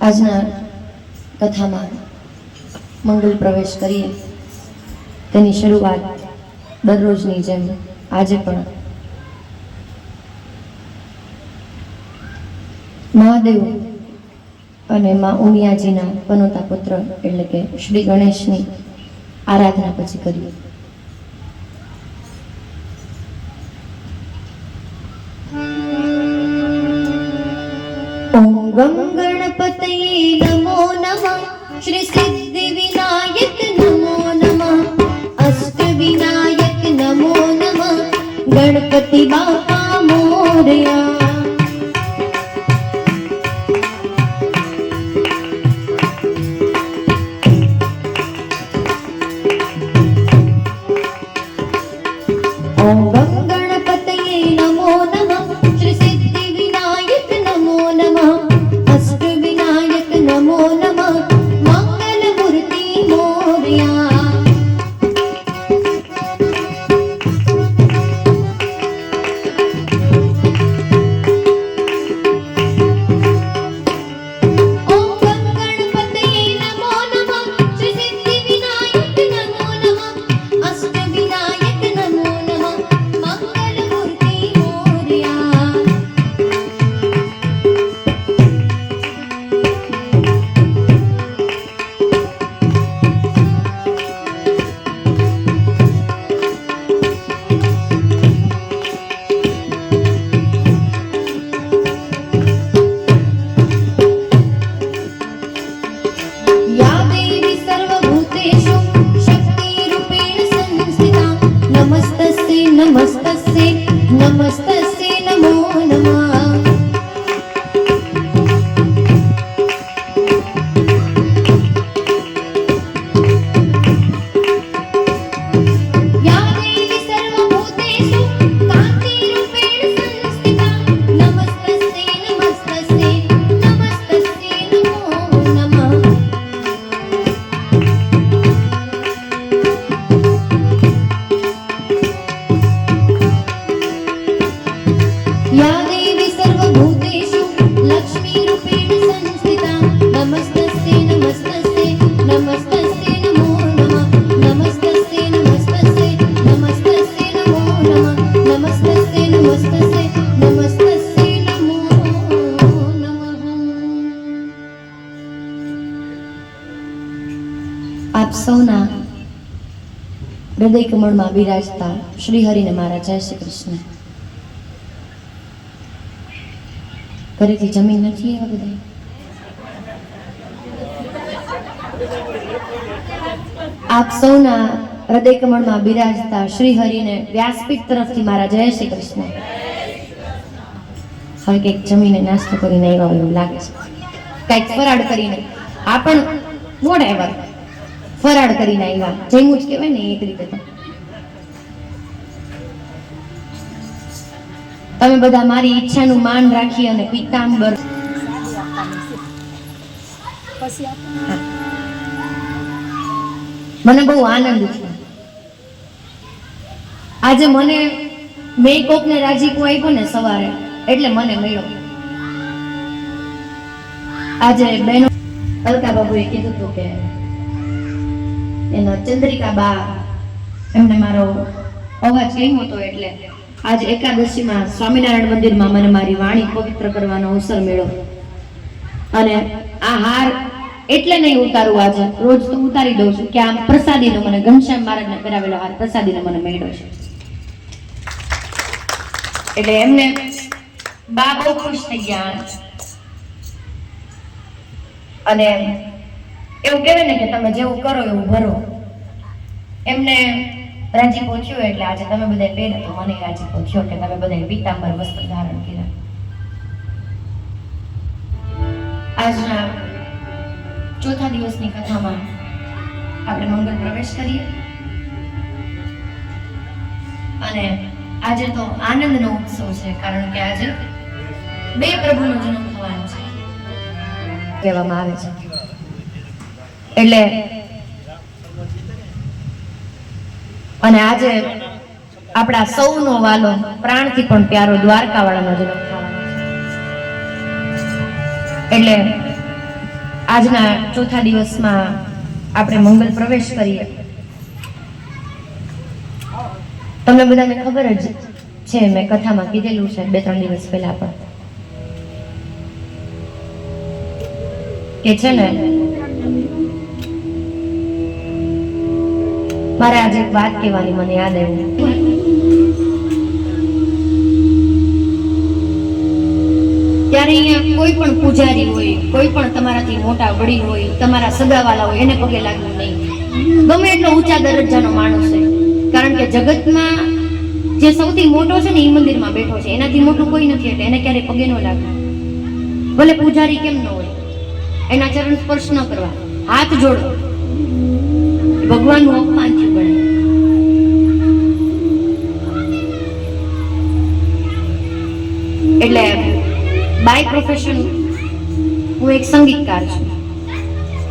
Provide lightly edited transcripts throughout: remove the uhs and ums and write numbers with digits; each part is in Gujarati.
આજના કથામાં મંગલ પ્રવેશ કરીએ તેની શરૂઆત દરરોજની જેમ આજે પણ મહાદેવ અને મા ઉમિયાજીના પનોતા પુત્ર એટલે કે શ્રી ગણેશની આરાધના પછી કરીએ. ઓમ ગમ ગણપતયે નમો નમઃ, શ્રી સિદ્ધિ વિનાયક નમો નમઃ, અષ્ટ વિનાયક નમો નમઃ, ગણપતિ બાપા મોરયા. ઓમ ગમ ગણપતયે નમો નમઃ, શ્રી સિદ્ધિ વિનાયક નમો નમઃ, અષ્ટ વિનાયક નમો નમઃ, મંગલ મૂર્તિ મોરયા. या देवी सर्वभूतेषु लक्ष्मीरूपेण संस्थिता नमस्तस्ते नमस्तस्ते नमस्तस्ते नमो नमः नमस्तस्ते नमस्तस्ते नमस्तस्ते नमो नमः नमस्तस्ते नमस्तस्ते नमस्तस्ते नमो नमः। આપ સૌના હૃદય કમળમાં બિરાજતા શ્રી હરિને મારા જય શ્રી કૃષ્ણ। ઘરેથી જમીન નથી એવા બધા? આપ સૌના હૃદય કમળમાં બિરાજતા શ્રી હરિને વ્યાસપીઠ તરફથી મારા જય શ્રી કૃષ્ણ। હવે કંઈક જમીને નાસ્તો કરીને આવ્યા એવું લાગે છે, કંઈક ફરાળ કરીને આ પણ મોડા આવ્યા, ફરાળ કરીને આવ્યા, જમ્યું જ કહેવાય ને એક રીતે। તો તમે બધા મારી ઈચ્છાનું માન રાખી અને પીતાંબર મને બહુ આનંદ છે આજે। મને મેં કોકને રાજીપો આપ્યો ને સવારે એટલે મને મળ્યો। આજે બેનો અલકા બાબુએ કીધું હતું કે એનો ચંદ્રિકા બા એમને મારો અવાજ ગમ્યો હતો એટલે આજે એકાદશીમાં સ્વામિનારાયણ મંદિરમાં મને મારી વાણી પવિત્ર કરવાનો અવસર મળ્યો। અને આ હાર એટલે નહીં ઉતારું આજે, રોજ તો ઉતારી દઉં છું કે આ પ્રસાદીનો મને ઘનશ્યામ મહારાજને પહેરાવેલો હાર પ્રસાદીનો મને મળ્યો છે એટલે એમને બા બહુ ખુશ થઈ ગયા। અને એવું કહેવાય ને કે તમે જેવું કરો એવું ભરો, એમને રાજીપો થયો એટલે આજે તમે બધા પહેરે તો મને રાજીપો થયો કે તમે બધા પીતાંબર વસ્ત્ર ધારણ કર્યા। આજના ચોથા દિવસની કથામાં આપણે મંગળ પ્રવેશ કરીએ અને આજે તો આનંદનો ઉત્સવ છે કારણ કે આજે બે પ્રભુનો જન્મ થવાનો છે કહેવામાં આવે છે। એટલે અને આજે આપણા સૌનો વાલો પ્રાણથી પણ પ્યારો દ્વારકાવાળાનો જન્મ થવાનો છે। એટલે આજના ચોથા દિવસમાં આપણે મંગલ પ્રવેશ કરીએ। તમને બધાને ખબર જ છે, મેં કથામાં કીધેલું છે 2-3 દિવસ પહેલા પણ કે છે ને મારે આજે એક વાત કહેવાની મને યાદ આવી। ત્યારે અહીંયા કોઈ પણ પૂજારી હોય, કોઈ પણ તમારાથી મોટા વડીલ હોય, તમારા સગાવાલા હોય, એને પગે લાગવું નહીં, ગમે એટલો ઊંચા દરજ્જાનો માણસ છે, કારણ કે જગતમાં જે સૌથી મોટો છે ને એ મંદિરમાં બેઠો છે, એનાથી મોટું કોઈ નથી એટલે એને ક્યારેય પગે ન લાગવું। ભલે પૂજારી કેમ ન હોય, એના ચરણ સ્પર્શ ન કરવા, હાથ જોડો, ભગવાનનું અપમાન થયું ગણાય। એટલે બાય પ્રોફેશન હું એક સંગીતકાર છું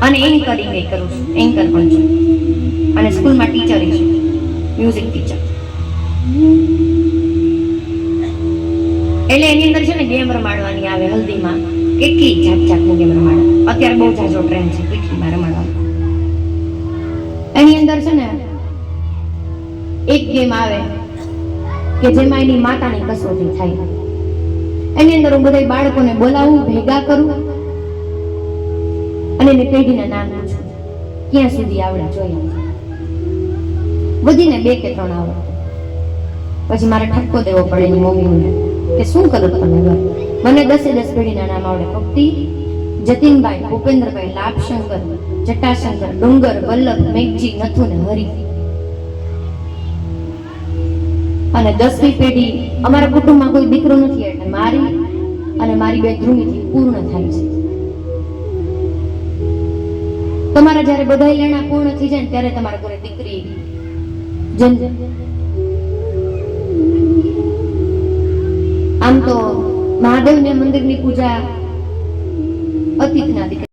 અને એન્કરિંગ કરું છું, એન્કર પણ છું અને સ્કૂલમાં ટીચર છું, મ્યુઝિક ટીચર। એટલે એની અંદર છે ને ગેમ રમાડવાની આવે હલ્દીમાં, કેટલી જાતની ગેમ રમાડે, અત્યારે બહુ જાજો ટ્રેન્ડ છે પીઠીમાં રમાડવાનો। એની અંદર છે ને એક ગેમ આવે કે જેમાં એની માતાની કસોટી થાય। એની અંદર હું બધા બાળકોને બોલાવું, ભેગા કરું અને એની પેઢીના નામ પૂછું, ક્યાં સુધી આવડે જોઈએ। બધીને 2 કે 3 આવડે, પછી મારે ઠપકો દેવો પડે એની મમ્મીને કે શું કરો તમે ઘર? મને 10 પેઢીના નામ આવડે, ભક્તિ, જતીનભાઈ, ભૂપેન્દ્રભાઈ, લાભશંકર, જટાશંકર, ડુંગર, વલ્લભ, મેઘજી, નથુ ને હરી। અને 10મી પેઢી અમારા કુટુંબમાં કોઈ દીકરો નથી એટલે મારી અને મારી 2 ધ્રુવીથી પૂર્ણ થાય છે। તમારા જ્યારે બધા લેણા પૂર્ણ થઈ જાય ત્યારે તમારા ઘરે દીકરી જન્મે। આમ તો મહાદેવને મંદિરની પૂજા અતીતના દીકરા